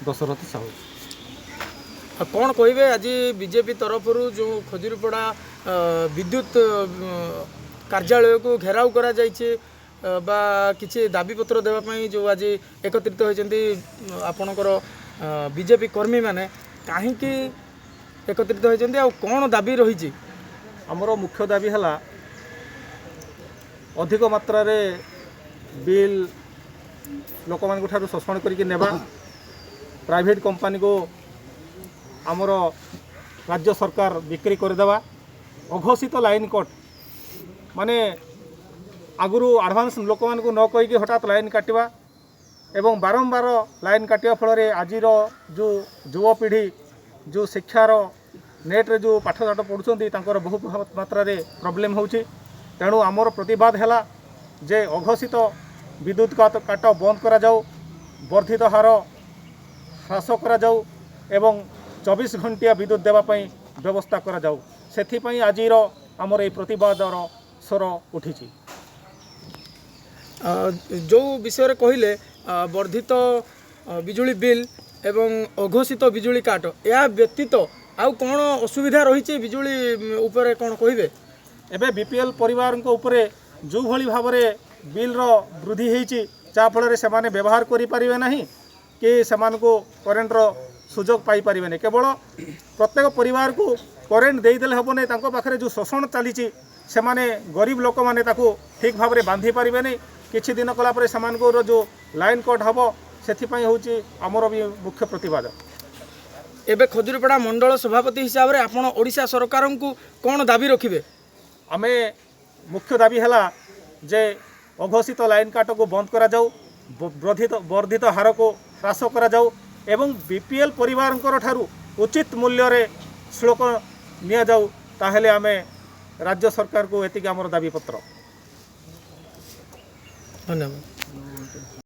दशरथ साहू। कौन कहे आज बीजेपी तरफ जो खजुरीपड़ा विद्युत कार्यालय को घेराव करा जाइए बा किसी दाबीपत्र देवाई जो आज एकत्रित होती आपणकर बीजेपी कर्मी मैंने कहीं एकत्रित होती आ कौन दाबी रही? आमर मुख्य दाबी है अधिक मात्रा रे बिल लोक मान शोषण करके नेबा, प्राइवेट कंपनी को आमर राज्य सरकार बिक्री करदेवा, अघोषित लाइन कट माने आगुरी आडभांस लोक मान न कहीकि हठात लाइन काटिबा एवं बारंबार लाइन काटिया फल आज जो युवपीढ़ी जो शिक्षार नेट्रे जो पाठशाठ पढ़ुंट बहुत मात्रा प्रोब्लेम होची। तेणु आमर प्रतिवाद है जे अघोषित विद्युत काट बंद करा जाऊ, वर्धित हार ह्रास करा जाऊ एवं 24 घंटिया विद्युत देवाई व्यवस्था करा जाऊ। सेथिपई आजिर आमर ये प्रतिवादर स्वर उठी। जो विषय कहले वर्धित बिजुली बिल एवं अघोषित बिजुली काट या व्यतीत आउ कौन असुविधा रही बिजुली उपरे कौन कहे? एबे बीपीएल परिवार उपरे जो भली भाव में बिल रो वृद्धि होती जाफल से माने व्यवहार करें ना कि सेमान को करेन्ट रो सुजोग पाई पारे, केवल प्रत्येक परिवार को करेन्ट देदेले हम नहीं, पाखे जो शोषण चली से माने गरीब लोक मैंने ठीक भाव में बांधि पारे नहीं। किछि दिन कलापर से जो लाइन कट हम से आमर भी मुख्य प्रतिवाद। एबे खजुरीपड़ा मंडल सभापति हिसाब से आपण ओडिशा सरकार को कौन दाबी रखिबे? आमे मुख्य दाबी है जे अघोषित लाइन काट को बंद करा जाऊ, वर्धित हार को ह्रास करा जाऊ एवं बीपीएल परिवार ठारू उचित मूल्य रे शुल्क निया जाऊ, ताहेले आमे राज्य सरकार को एतिक आमर दाबी पत्र। धन्यवाद।